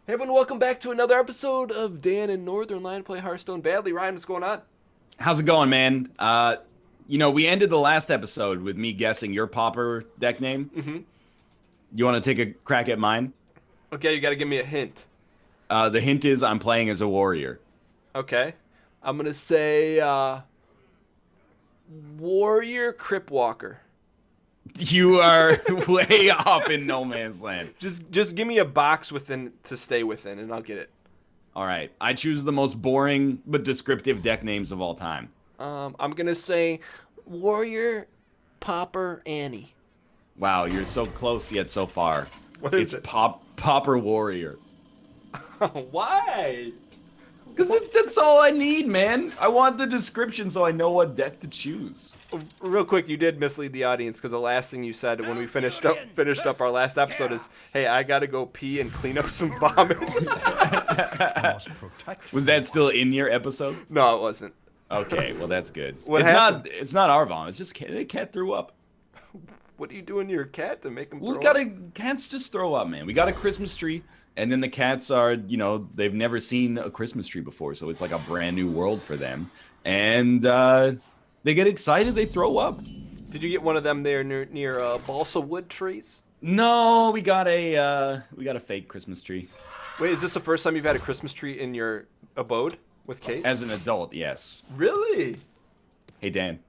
Hey everyone, welcome back to another episode of Dan and Northernlion Play Hearthstone Badly. Ryan, what's going on? How's it going, man? We ended the last episode with me guessing your Pauper deck name. Mm-hmm. You want to take a crack at mine? Okay, you gotta give me a hint. The hint is I'm playing as a warrior. Okay. I'm gonna say, Warrior Cripwalker. You are way off in no man's land. Just give me a box within to stay within, and I'll get it. All right, I choose the most boring but descriptive deck names of all time. I'm gonna say Warrior Pauper Annie. Wow, you're so close yet so far. What is It's it? Pauper Warrior. Why? Because that's all I need, man. I want the description so I know what deck to choose. Real quick, you did mislead the audience because the last thing you said when we finished up our last episode is, "Hey, I gotta go pee and clean up some vomit." Was that still in your episode? No, it wasn't. Okay, well that's good. What it's happened? not. It's not our vomit. It's just the cat threw up. What are you doing to your cat to make him throw We up? gotta cats just throw up, man. We got a Christmas tree, and then the cats are, they've never seen a Christmas tree before, so it's like a brand new world for them, and they get excited. They throw up. Did you get one of them there near balsa wood trees? No, we got a fake Christmas tree. Wait, is this the first time you've had a Christmas tree in your abode with Kate? As an adult, yes. Really? Hey Dan.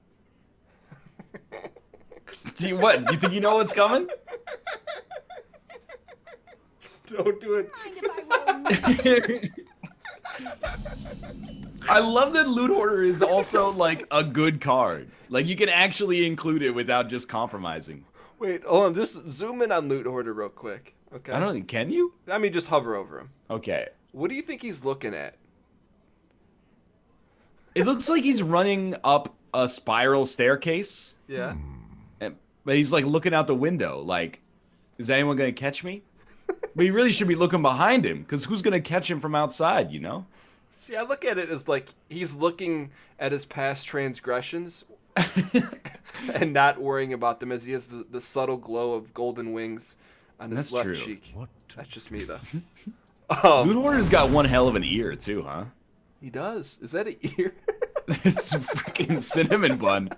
Do you think you know what's coming? Don't do it. I love that Loot Hoarder is also like a good card. Like you can actually include it without just compromising. Wait, hold on. Just zoom in on Loot Hoarder real quick. Okay. I don't think, can you? I mean, just hover over him. Okay. What do you think he's looking at? It looks like he's running up a spiral staircase, Yeah. but he's like looking out the window like, is anyone going to catch me? But he really should be looking behind him, because who's going to catch him from outside, you know? See, I look at it as like he's looking at his past transgressions and not worrying about them, as he has the subtle glow of golden wings on his That's left true. cheek. What? That's just me, though. Loot Hoarder's got one hell of an ear, too, huh? He does. Is that an ear? It's a freaking cinnamon bun.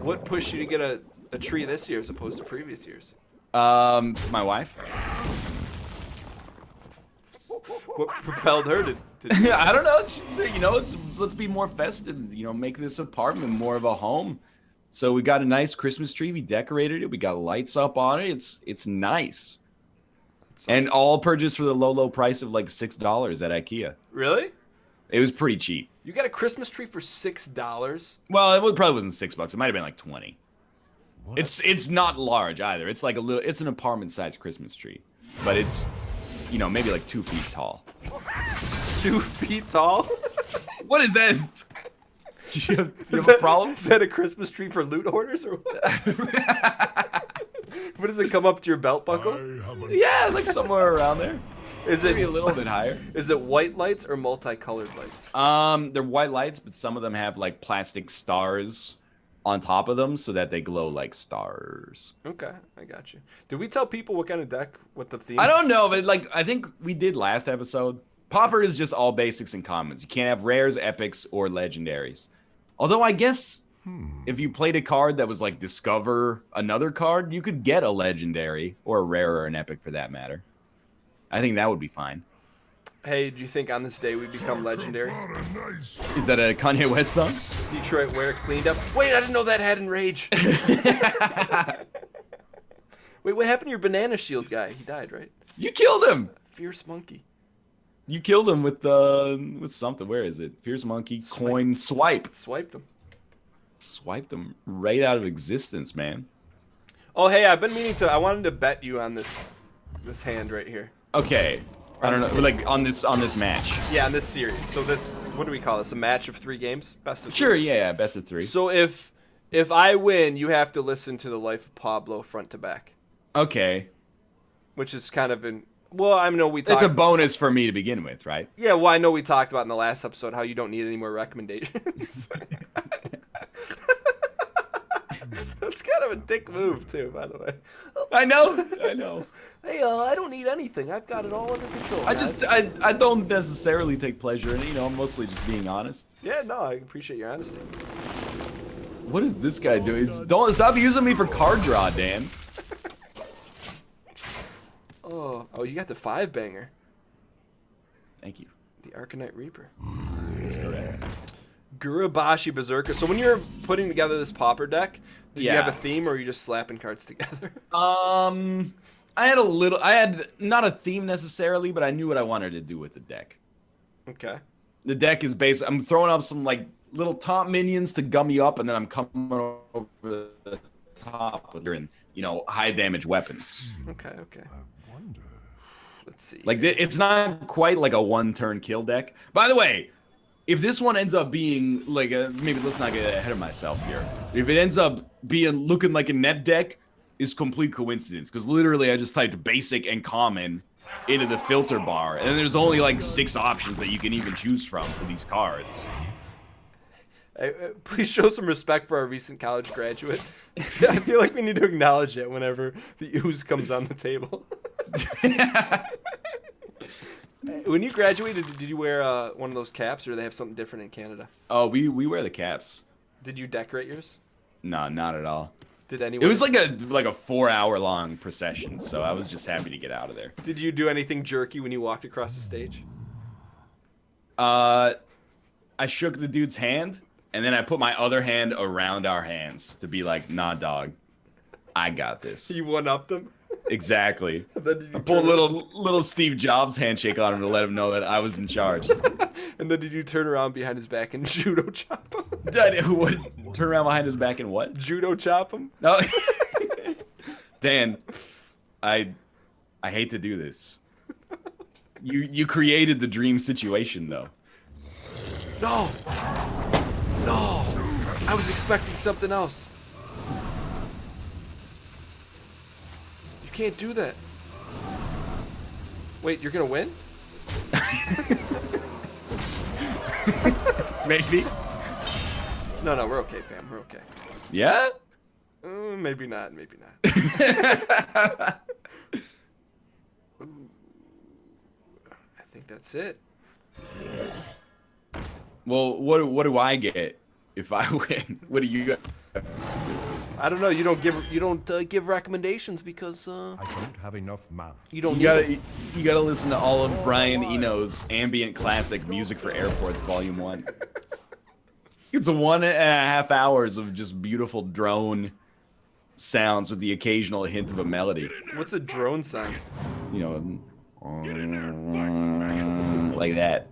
What pushed you to get a tree this year as opposed to previous years? My wife. What propelled her to I don't know. She said, let's be more festive. Make this apartment more of a home. So we got a nice Christmas tree. We decorated it. We got lights up on it. It's nice. And all purchased for the low price of like $6 at IKEA. Really? It was pretty cheap. You got a Christmas tree for $6? Well, probably wasn't $6. It might have been like 20. What? It's not large either. It's like it's an apartment-sized Christmas tree, but it's maybe like 2 feet tall. 2 feet tall? What is that? Do you have a problem? Is that a Christmas tree for loot hoarders or what? What does it come up to your belt buckle? Yeah, like somewhere around there. Is it Maybe a little bit higher. Is it white lights or multicolored lights? They're white lights, but some of them have like plastic stars on top of them so that they glow like stars. Okay, I got you. Did we tell people what kind of deck, what the theme? I don't know, but like I think we did last episode. Pauper is just all basics and commons. You can't have rares, epics, or legendaries. Although I guess if you played a card that was like discover another card, you could get a legendary or a rare or an epic for that matter. I think that would be fine. Hey, do you think on this day we become legendary? Is that a Kanye West song? Detroit Ware cleaned up. Wait, I didn't know that had Enrage. Wait, what happened to your banana shield guy? He died, right? You killed him. Fierce monkey. You killed him with something. Where is it? Fierce monkey coin swipe. Swiped him. Swiped him right out of existence, man. Oh, hey, I've been meaning to. I wanted to bet you on this hand right here. Okay. I don't know, like on this match. Yeah, on this series. So this, what do we call this? A match of 3 games? Best of 3? Sure, yeah, best of 3. So if I win, you have to listen to The Life of Pablo front to back. Okay. Which is kind of well, I know we talked. It's a bonus for me to begin with, right? Yeah, well, I know we talked about in the last episode how you don't need any more recommendations. of a dick move too, by the way. I know. Hey, I don't need anything. I've got it all under control. I don't necessarily take pleasure in it. I'm mostly just being honest. Yeah, no, I appreciate your honesty. What is this guy doing? Don't stop using me for card draw, Dan. Oh, you got the 5-banger. Thank you. The Arcanite Reaper. That's correct. Gurubashi Berserker. So when you're putting together this Pauper deck, do you have a Yeah. theme or are you just slapping cards together? I had not a theme necessarily, but I knew what I wanted to do with the deck. Okay. The deck is based, I'm throwing up some like little top minions to gum you up, and then I'm coming over the top with high damage weapons. Okay. Let's see. Like it's not quite like a 1-turn kill deck. By the way, if this one ends up being like maybe let's not get ahead of myself here. If it ends up looking like a net deck, is complete coincidence, because literally I just typed basic and common into the filter bar, and there's only like 6 options that you can even choose from for these cards. Please show some respect for our recent college graduate. I feel like we need to acknowledge it whenever the ooze comes on the table. When you graduated, did you wear one of those caps, or do they have something different in Canada? Oh, we wear the caps. Did you decorate yours? No, not at all. Did anyone? It was like a 4-hour-long procession, so I was just happy to get out of there. Did you do anything jerky when you walked across the stage? I shook the dude's hand, and then I put my other hand around our hands to be like, nah, dog, I got this. You one-upped them? Exactly. Then did you I pulled a little Steve Jobs handshake on him to let him know that I was in charge. And then did you turn around behind his back and judo chop him? Who would turn around behind his back and what? Judo chop him? No. Dan, I hate to do this. You created the dream situation, though. No! I was expecting something else. You can't do that. Wait, you're gonna win? Maybe. No, we're okay, fam. We're okay. Yeah? Maybe not. Ooh, I think that's it. Well, what do I get if I win? What do you get? I don't know. You don't give recommendations because I don't have enough math. you don't. You gotta listen to all of Brian Eno's ambient classic Music for Airports Volume 1. It's 1.5 hours of just beautiful drone sounds with the occasional hint of a melody. What's a drone sound? Like that.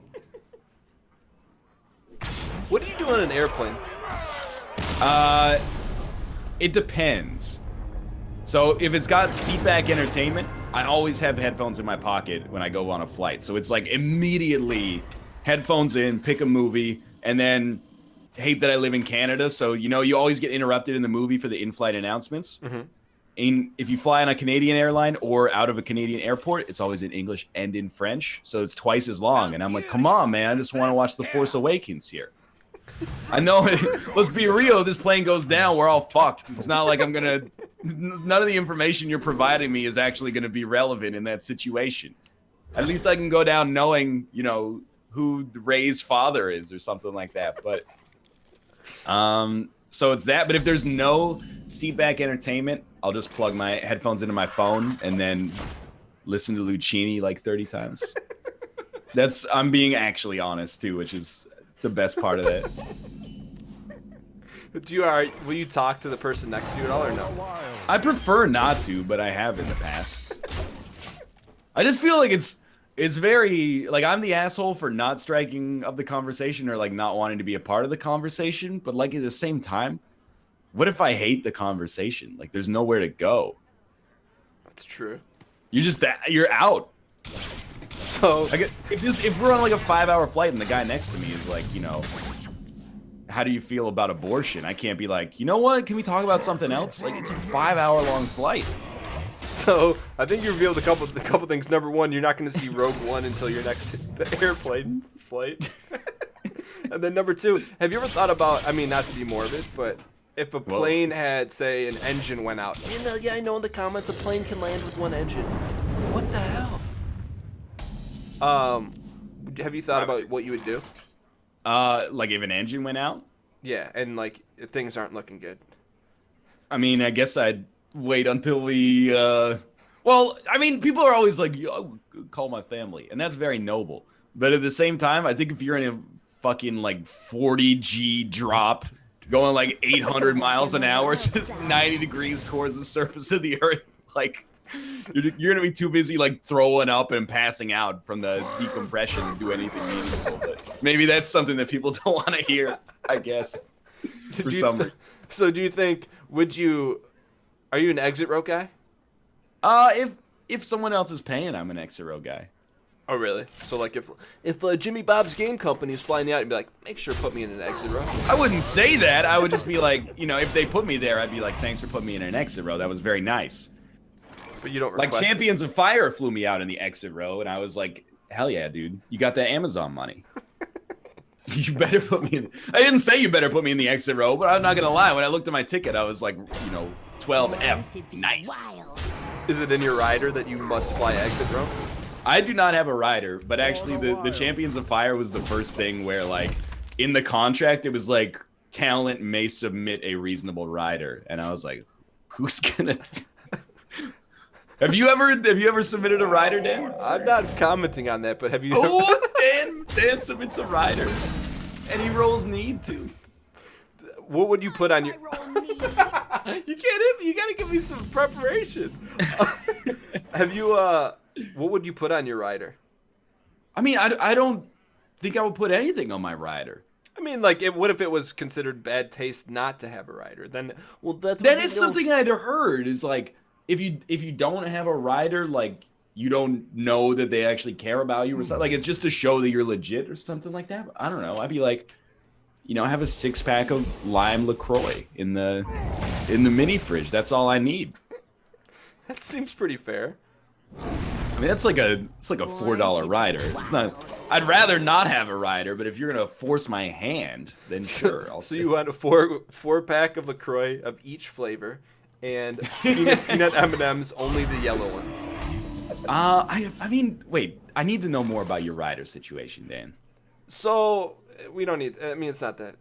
What do you do on an airplane? It depends. So if it's got seatback entertainment, I always have headphones in my pocket when I go on a flight. So it's like immediately headphones in, pick a movie, and then hate that I live in Canada. So, you always get interrupted in the movie for the in-flight announcements. Mm-hmm. And if you fly on a Canadian airline or out of a Canadian airport, it's always in English and in French. So it's twice as long. And I'm like, come on, man. I just want to watch The Force Awakens here. I know. Let's be real. This plane goes down, we're all fucked. It's not like none of the information you're providing me is actually going to be relevant in that situation. At least I can go down knowing, who Ray's father is or something like that. But, so it's that. But if there's no seatback entertainment, I'll just plug my headphones into my phone and then listen to Lucchini like 30 times. I'm being actually honest too, which is the best part of that. Will you talk to the person next to you at all or no? I prefer not to, but I have in the past. I just feel like it's very, like, I'm the asshole for not striking up the conversation or, like, not wanting to be a part of the conversation. But, like, at the same time, what if I hate the conversation? Like, there's nowhere to go. That's true. You're out. So, if we're on, like, a 5-hour flight and the guy next to me is like, how do you feel about abortion? I can't be like, you know what? Can we talk about something else? Like, it's a 5-hour-long flight. So, I think you revealed a couple things. Number one, you're not going to see Rogue One until your next airplane flight. And then number two, have you ever thought about, I mean, not to be morbid, but if a Whoa. plane had, say, an engine went out. Yeah, I know in the comments a plane can land with one engine. What the hell? Have you thought about what you would do? Like if an engine went out? Yeah, and like things aren't looking good. I mean, I guess I'd wait until we. Well, I mean, people are always like, "Yo, call my family," and that's very noble. But at the same time, I think if you're in a fucking like 40G drop, going like 800 miles an hour, just 90 degrees towards the surface of the earth, like you're gonna be too busy like throwing up and passing out from the decompression to do anything meaningful. But maybe that's something that people don't want to hear, I guess, for some reason. So do you think, are you an exit row guy? If someone else is paying, I'm an exit row guy. Oh, really? So, like, if Jimmy Bob's Game Company is flying out, you'd be like, make sure to put me in an exit row. I wouldn't say that. I would just be like, if they put me there, I'd be like, thanks for putting me in an exit row. That was very nice. But you don't like request Champions of Fire flew me out in the exit row, and I was like, hell yeah, dude. You got that Amazon money. You better put me in. I didn't say you better put me in the exit row, but I'm not going to lie. When I looked at my ticket, I was like, 12F. Nice. Is it in your rider that you must fly exit row? I do not have a rider, but actually the Champions of Fire was the first thing where, like, in the contract, it was like, talent may submit a reasonable rider. And I was like, who's gonna... Have you ever submitted a rider, Dan? I'm not commenting on that, but have you Dan submits a rider. And he rolls need to. What would you put on your... You can't hit me. You gotta give me some preparation. Have you, what would you put on your rider? I mean, I don't think I would put anything on my rider. I mean, like, what if it was considered bad taste not to have a rider? Then, well, that is something I'd heard. Is like, if you don't have a rider, like, you don't know that they actually care about you or something. Like, it's just to show that you're legit or something like that. But I don't know. I'd be like, have a 6-pack of lime LaCroix in the mini fridge. That's all I need. That seems pretty fair. I mean, it's like a $4 rider. It's not. I'd rather not have a rider, but if you're gonna force my hand, then sure. So you want a 4-pack of LaCroix of each flavor, and peanut M&Ms, only the yellow ones. I mean, wait. I need to know more about your rider situation, Dan. So we don't need. I mean, it's not that.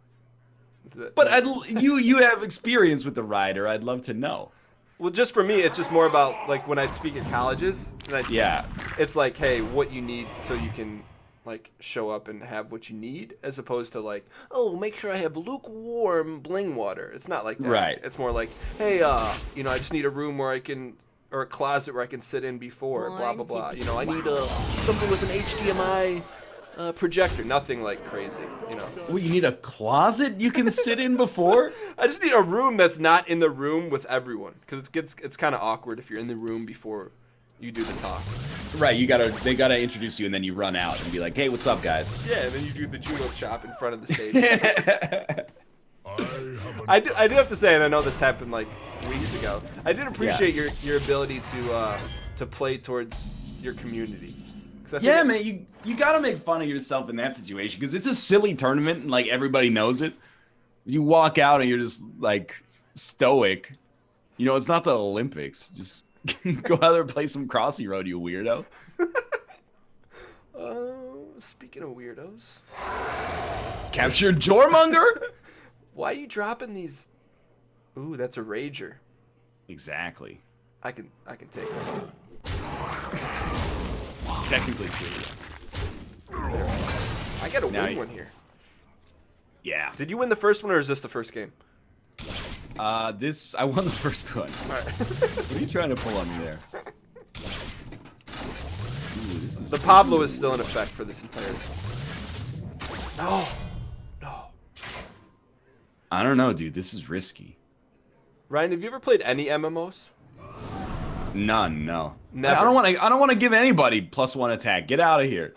But you have experience with the rider. I'd love to know. Well, just for me, it's just more about, like, when I speak at colleges. Yeah. It's like, hey, what you need so you can, like, show up and have what you need, as opposed to, like, oh, make sure I have lukewarm bling water. It's not like that. Right. It's more like, hey, I just need a room where I can, or a closet where I can sit in before, blah, blah, blah. I need something with an HDMI projector, nothing like crazy, Well, you need a closet you can sit in before? I just need a room that's not in the room with everyone, because it's kind of awkward if you're in the room before you do the talk. Right, they gotta introduce you and then you run out and be like, hey, what's up, guys? Yeah, and then you do the judo chop in front of the stage. I do have to say, and I know this happened like weeks ago, I did appreciate your ability to play towards your community. Yeah, man, you gotta make fun of yourself in that situation because it's a silly tournament and like everybody knows it. You walk out and you're just like stoic. It's not the Olympics. Just go out there and play some Crossy Road, you weirdo. Speaking of weirdos, capture Jormonger. Why are you dropping these? Ooh, that's a rager. Exactly. I can take it. Technically true. I gotta win one here. Yeah. Did you win the first one, or is this the first game? I won the first one. All right. What are you trying to pull on me there? Ooh, the Pablo is still in effect for this entire. No. I don't know, dude. This is risky. Ryan, have you ever played any MMOs? None, no. Never. I don't want to give anybody +1 attack. Get out of here.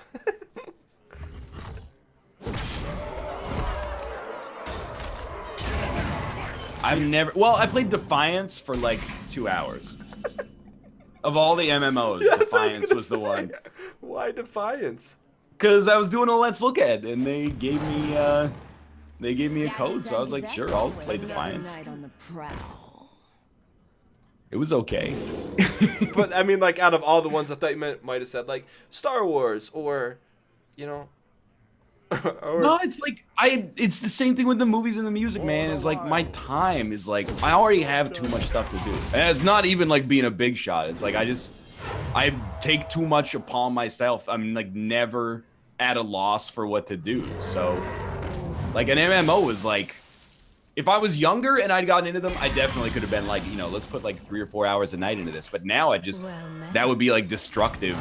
I played Defiance for like 2 hours. Of all the MMOs, Defiance was the one. Why Defiance? Because I was doing a Let's Look At, and they gave me they gave me a code, so I was like, sure, I'll play Defiance. It was okay. But I mean, like, out of all the ones, I thought you might have said like Star Wars or, you know. Or... No, it's like it's the same thing with the movies and the music, man. It's like my time is like I already have too much stuff to do, and it's not even like being a big shot. It's like I take too much upon myself. I'm like never at a loss for what to do. So, like an MMO is like, if I was younger and I'd gotten into them, I definitely could have been like, you know, let's put like 3 or 4 hours a night into this. But now that would be like destructive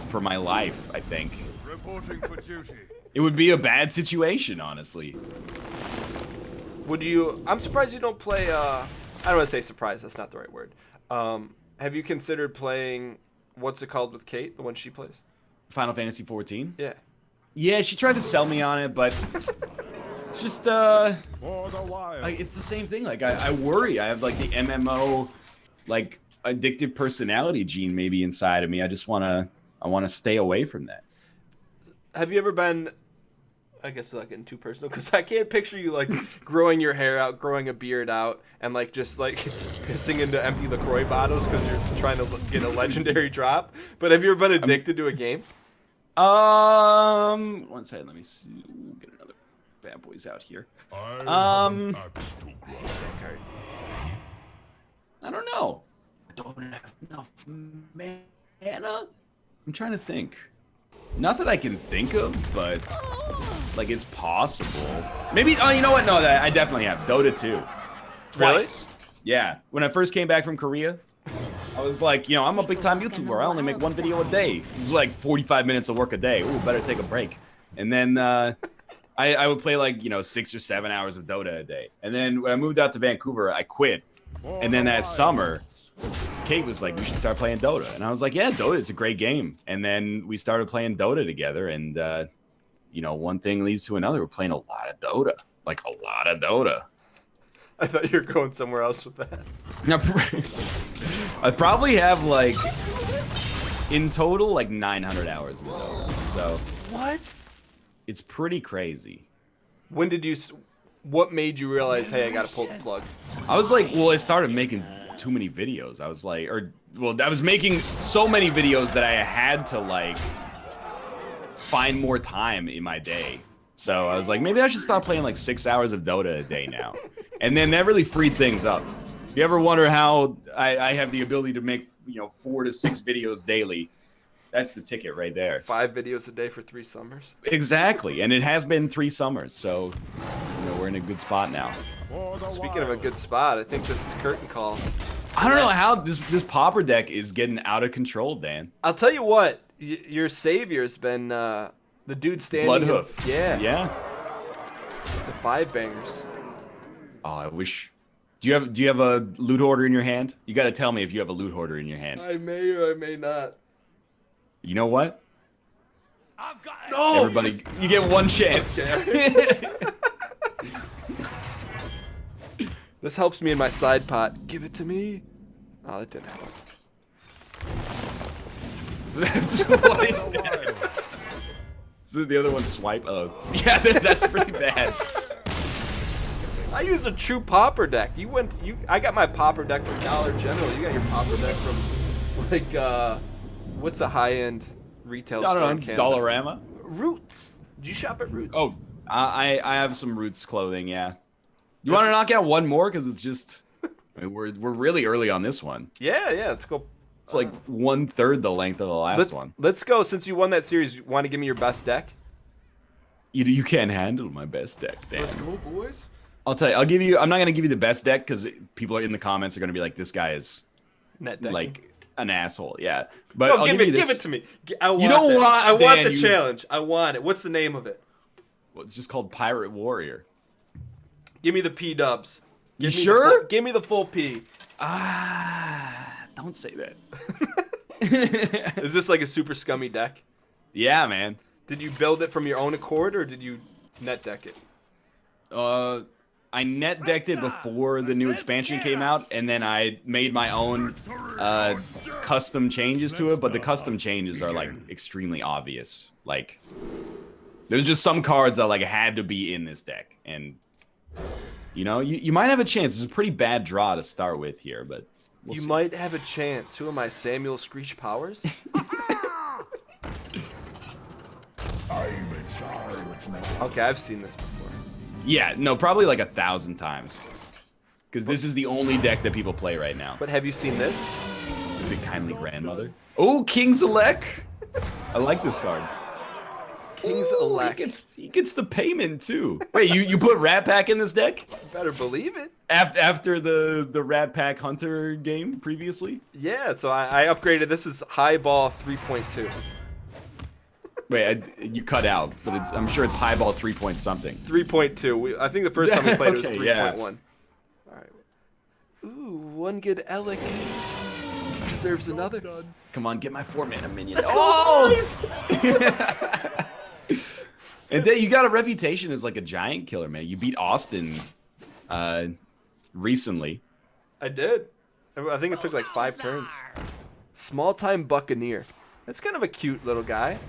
for my life, I think. Reporting for duty. It would be a bad situation, honestly. Would you? I'm surprised you don't play. I don't want to say surprised. That's not the right word. Have you considered playing? What's it called with Kate? The one she plays. Final Fantasy 14. Yeah. Yeah, she tried to sell me on it, but it's just like, it's the same thing. Like I worry. I have like the MMO, like addictive personality gene maybe inside of me. I want to stay away from that. Have you ever been? I guess without getting too personal, because I can't picture you like growing your hair out, growing a beard out, and like just like pissing into empty LaCroix bottles because you're trying to get a legendary drop. But have you ever been addicted to a game? 1 second, let me see. Get another bad boys out here. I don't know. I don't have enough mana. I'm trying to think. Not that I can think of, but like it's possible. Maybe. Oh, you know what? No, I definitely have Dota 2. Twice. Really? Yeah. When I first came back from Korea, I was like, you know, I'm a big time YouTuber. I only make 1 video a day. This is like 45 minutes of work a day. Ooh, better take a break. And then I would play like, you know, 6 or 7 hours of Dota a day. And then when I moved out to Vancouver, I quit. And then that summer, Kate was like, we should start playing Dota. And I was like, yeah, Dota is a great game. And then we started playing Dota together. And, you know, one thing leads to another. We're playing a lot of Dota. Like, a lot of Dota. I thought you were going somewhere else with that. I probably have, like, in total, like, 900 hours of Dota. So. What? It's pretty crazy. When did you... What made you realize, hey, I gotta pull the plug? I was like, well, I started making too many videos. I was like, I was making so many videos that I had to like find more time in my day. So I was like, maybe I should stop playing like 6 hours of Dota a day now. And then that really freed things up. If you ever wonder how I have the ability to make, you know, 4 to 6 videos daily, that's the ticket right there. 5 videos a day for 3 summers. Exactly, and it has been 3 summers, so you know we're in a good spot now. Speaking of a good spot, I think this is curtain call. I don't know how this Pauper deck is getting out of control, Dan. I'll tell you what, your savior's been the dude standing. Bloodhoof. Yeah. Yeah. The 5 bangers. Oh, I wish. Do you have a loot hoarder in your hand? You got to tell me if you have a loot hoarder in your hand. I may or I may not. You know what? I've got it. No! Everybody, you get 1 chance. Okay. This helps me in my side pot. Give it to me. Oh, that didn't help. What is that? So the other one swipe? Oh, yeah, that's pretty bad. I used a true Pauper deck. I got my Pauper deck from Dollar General. You got your Pauper deck from, like, what's a high-end retail store in Canada? Dollarama? Roots. Did you shop at Roots? Oh, I have some Roots clothing, yeah. You want to knock out one more? Because it's just... I mean, we're really early on this one. Yeah, let's go. It's like 1/3 the length of the last one. Let's go. Since you won that series, you want to give me your best deck? You can't handle my best deck, Dan. Let's go, boys. I'll tell you. I'm not gonna give you the best deck because people in the comments are gonna be like, "This guy is net decking. Like an asshole." Yeah, but no, give it to me. I want I want the challenge. I want it. What's the name of it? Well, it's just called Pirate Warrior. Give me the P dubs. You sure? Give me the full P. Don't say that. Is this like a super scummy deck? Yeah, man. Did you build it from your own accord, or did you net deck it? I net decked it before the new expansion came out, and then I made my own custom changes to it. But the custom changes are like extremely obvious. Like, There's just some cards that like had to be in this deck, and you know, you might have a chance. It's a pretty bad draw to start with here, but you might have a chance. Who am I, Samuel Screech Powers? Okay, I've seen this before. Yeah, no, probably like 1,000 times. Because this is the only deck that people play right now. But have you seen this? Is it Kindly Grandmother? Oh, King's Elect! I like this card. King's Elect. He gets the payment too. Wait, you put Rat Pack in this deck? You better believe it. After the Rat Pack Hunter game previously? Yeah, so I upgraded. This is Highball 3.2. Wait, you cut out, but I'm sure it's Highball 3 point something. 3.2. I think the first time we played it was 3.1. Yeah. All right. Ooh, one good Alec deserves another. Come on, get my 4-mana minion. Let's go, boys! And then you got a reputation as like a giant killer, man. You beat Austin recently. I did. I think it took like 5 turns. Small-time Buccaneer. That's kind of a cute little guy.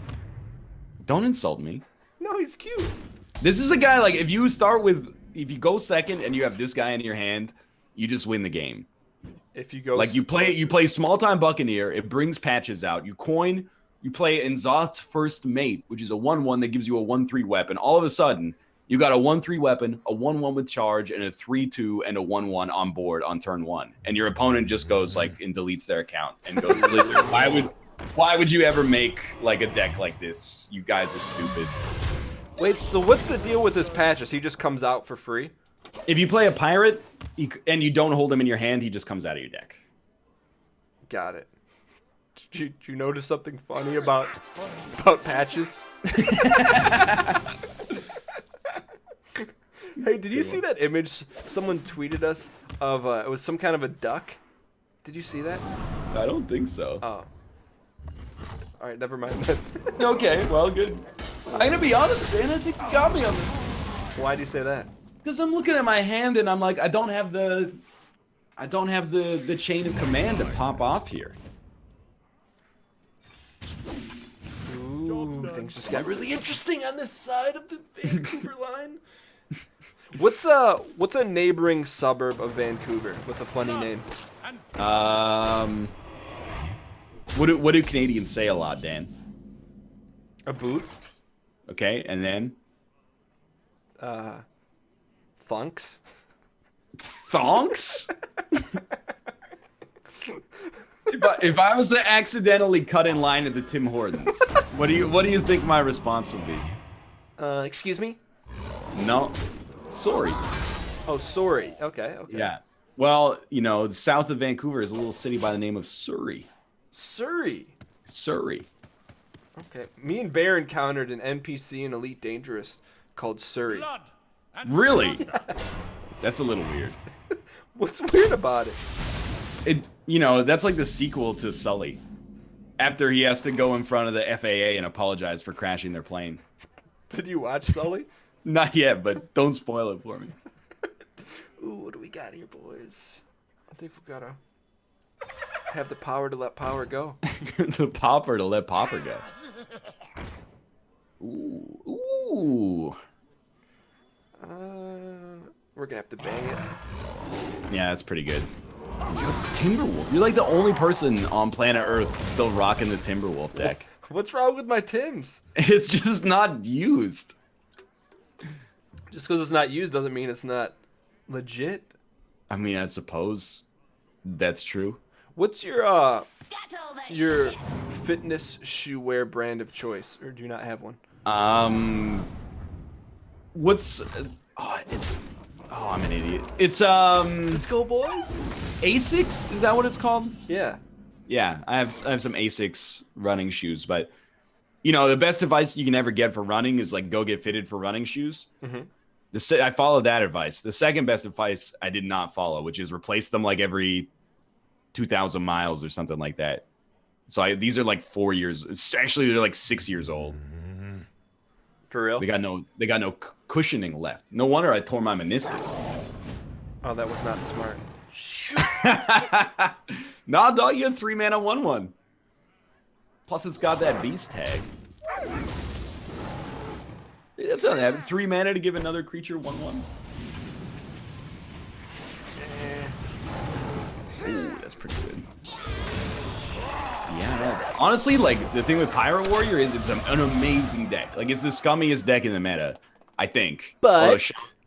Don't insult me. No, he's cute. This is a guy, like, if you go second and you have this guy in your hand, you just win the game. If you go... Like, you play Small-Time Buccaneer, it brings patches out. You coin, you play N'Zoth's First Mate, which is a 1/1 that gives you a 1/3 weapon. All of a sudden, you got a 1/3 weapon, a 1/1 with charge, and a 3/2 and a 1/1 on board on turn 1. And your opponent just goes, like, and deletes their account and goes, Why would you ever make like a deck like this? You guys are stupid. Wait, so what's the deal with this patches? He just comes out for free? If you play a pirate and you don't hold him in your hand, he just comes out of your deck. Got it. Did you notice something funny about patches? Hey, did you see that image someone tweeted us of? It was some kind of a duck. Did you see that? I don't think so. Oh. All right, never mind then. Okay, well, good. I'm gonna be honest, Dan. I think you got me on this. Why do you say that? Because I'm looking at my hand and I'm like, I don't have the chain of command to pop off here. Ooh, things just got really interesting on this side of the Vancouver line. What's a neighboring suburb of Vancouver with a funny name? What do Canadians say a lot, Dan? A boot? Okay, and then? Thunks? Thonks? if I was to accidentally cut in line at the Tim Hortons, what do you think my response would be? Excuse me? No. Sorry. Oh, sorry. Okay. Yeah. Well, you know, south of Vancouver is a little city by the name of Surrey. Surrey. Okay. Me and Bear encountered an NPC in Elite Dangerous called Surrey. Really? That's a little weird. What's weird about it? You know, that's like the sequel to Sully. After he has to go in front of the FAA and apologize for crashing their plane. Did you watch Sully? Not yet, but don't spoil it for me. Ooh, what do we got here, boys? I think we gotta have the power to let power go. The pauper to let pauper go. Ooh. We're gonna have to bang it. Yeah, that's pretty good. Timberwolf. You're like the only person on planet Earth still rocking the Timberwolf deck. What's wrong with my Tims? It's just not used. Just because it's not used doesn't mean it's not legit. I mean, I suppose that's true. What's your fitness shoe wear brand of choice, or do you not have one? What's I'm an idiot. It's Let's go, boys. Asics? Is that what it's called? Yeah. Yeah, I have some Asics running shoes, but you know, the best advice you can ever get for running is like go get fitted for running shoes. Mm-hmm. I followed that advice. The second best advice I did not follow, which is replace them like every 2,000 miles or something like that. So these are like 4 years. Actually, they're like 6 years old. For real? They got no cushioning left. No wonder I tore my meniscus. Oh, that was not smart. Shoot. Nah, dog, you had 3 mana 1/1. Plus, it's got that beast tag. That's not that. 3 mana to give another creature 1/1. Ooh, that's pretty good. Yeah, honestly, like, the thing with Pirate Warrior is it's an amazing deck. Like, it's the scummiest deck in the meta, I think. But... Although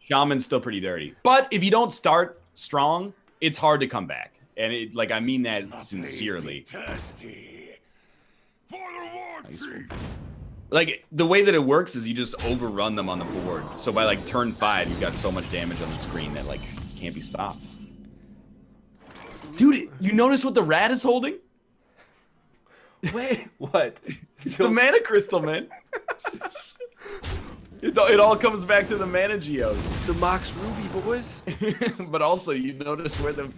Shaman's still pretty dirty. But if you don't start strong, it's hard to come back. And, it, like, I mean that sincerely. Thirsty for the war. Like, the way that it works is you just overrun them on the board. So by, like, turn 5, you've got so much damage on the screen that, like, can't be stopped. Dude, you notice what the rat is holding? Wait, what? It's the mana crystal, man. It all comes back to the mana geode. The Mox Ruby, boys. But also, you notice where the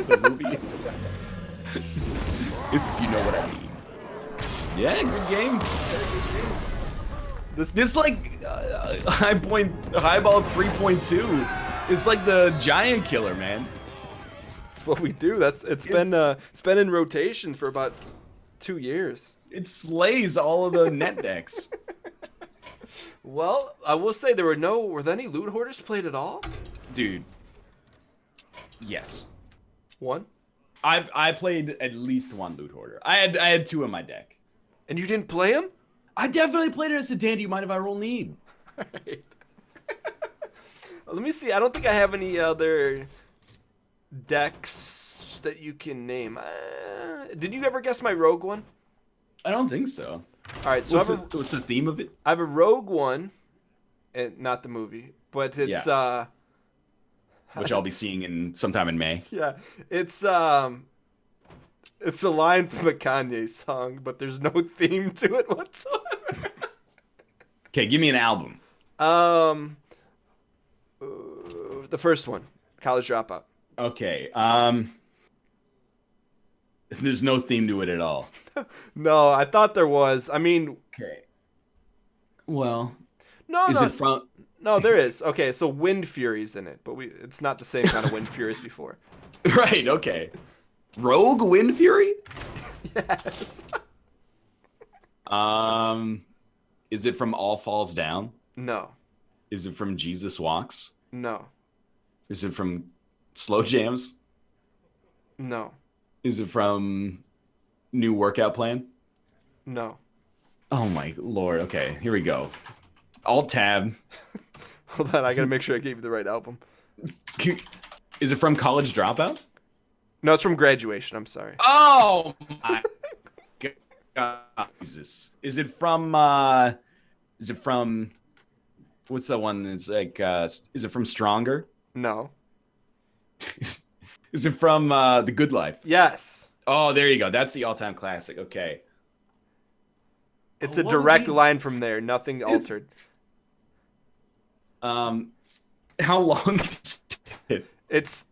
ruby is. If you know what I mean. Yeah, good game. This like highball 3.2 is like the giant killer, man. It's what we do. It's been in rotation for about 2 years. It slays all of the net decks. Well, I will say were there any loot hoarders played at all? Dude. Yes. One? I played at least one loot hoarder. I had 2 in my deck. And you didn't play him? I definitely played it as a Dan. Do you mind if I roll need? Alright. Let me see. I don't think I have any other decks that you can name. Did you ever guess my rogue one? I don't think so. Alright, so what's the theme of it? I have a rogue one, and not the movie, but it's which I'll be seeing sometime in May. Yeah, it's a line from a Kanye song, but there's no theme to it whatsoever. Okay, give me an album. The first one, College Dropout. Okay. There's no theme to it at all. No, I thought there was. I mean, okay. Well, it from? No, there is. Okay, so Wind Fury's in it, but it's not the same kind of Wind Fury as before. Right. Okay. Rogue Wind Fury? Yes. Is it from All Falls Down? No. Is it from Jesus Walks? No. Is it from Slow Jams? No. Is it from New Workout Plan? No. Oh my lord. Okay, here we go. Alt tab. Hold on, I gotta make sure I gave you the right album. Is it from College Dropout? No, it's from Graduation. I'm sorry. Oh my God, Jesus! Is it from? What's that one that's like? Is it from Stronger? No. Is it from The Good Life? Yes. Oh, there you go. That's the all-time classic. Okay. It's a direct line from there. Nothing altered. How long is it? It's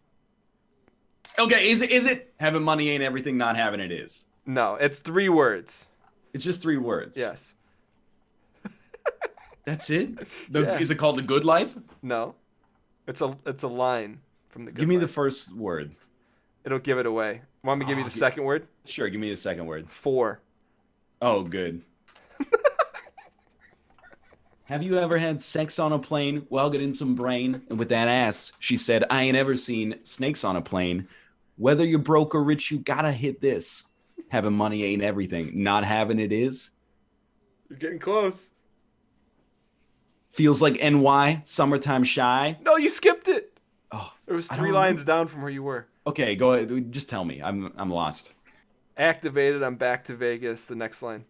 okay. Is it having money ain't everything, not having it is? No, it's 3 words. It's just 3 words. Yes. That's it? Yeah. Is it called The Good Life? No. It's a line from The Good Give me Life. the first word. It'll give it away. Want me to give you the second word? Sure, give me the second word. 4. Oh, good. Have you ever had sex on a plane while getting some brain? And with that ass, she said, I ain't ever seen snakes on a plane. Whether you're broke or rich, you gotta hit this. Having money ain't everything. Not having it is. You're getting close. Feels like NY, summertime shy. No, you skipped it. Oh, it was 3 lines down from where you were. Okay, go ahead. Just tell me. I'm lost. Activated. I'm back to Vegas. The next line.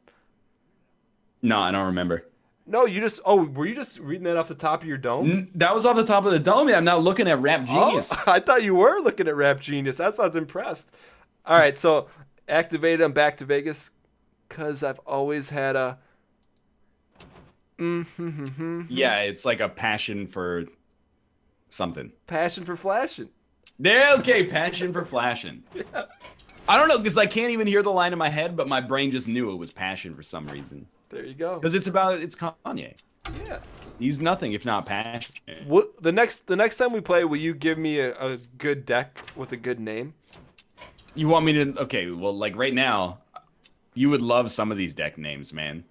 No, I don't remember. No, you just. Oh, were you just reading that off the top of your dome? That was off the top of the dome. I'm not looking at Rap Genius. Oh, I thought you were looking at Rap Genius. That's why I was impressed. All right, so activated. I'm back to Vegas because I've always had a. Yeah, it's like a passion for something. Passion for flashing. There, okay, passion for flashing. Yeah. I don't know, because I can't even hear the line in my head, but my brain just knew it was passion for some reason. There you go. Because it's Kanye. Yeah. He's nothing if not passion. What, the next time we play, will you give me a good deck with a good name? You want me to? Okay, well, like right now, you would love some of these deck names, man.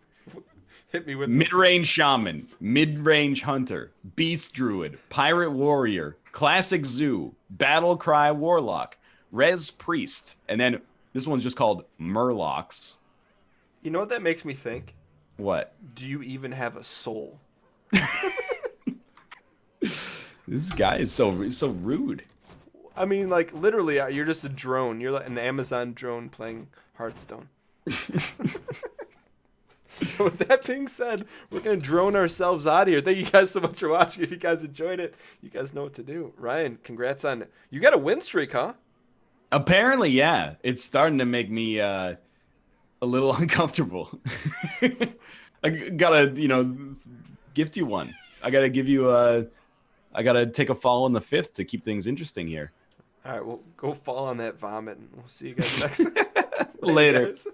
Hit me with Mid-range shaman, mid-range hunter, beast druid, pirate warrior, classic zoo, battle cry warlock, res priest, and then this one's just called murlocs. You know what that makes me think? What? Do you even have a soul? This guy is so rude. I mean, like, literally, you're just a drone. You're like an Amazon drone playing Hearthstone. With that being said, we're going to drone ourselves out of here. Thank you guys so much for watching. If you guys enjoyed it, you guys know what to do. Ryan, congrats on it. You got a win streak, huh? Apparently, yeah. It's starting to make me a little uncomfortable. I gotta, gift you one. I gotta give you I gotta take a fall in the 5th to keep things interesting here. All right, well, go fall on that vomit, and we'll see you guys next time. Later. Guys.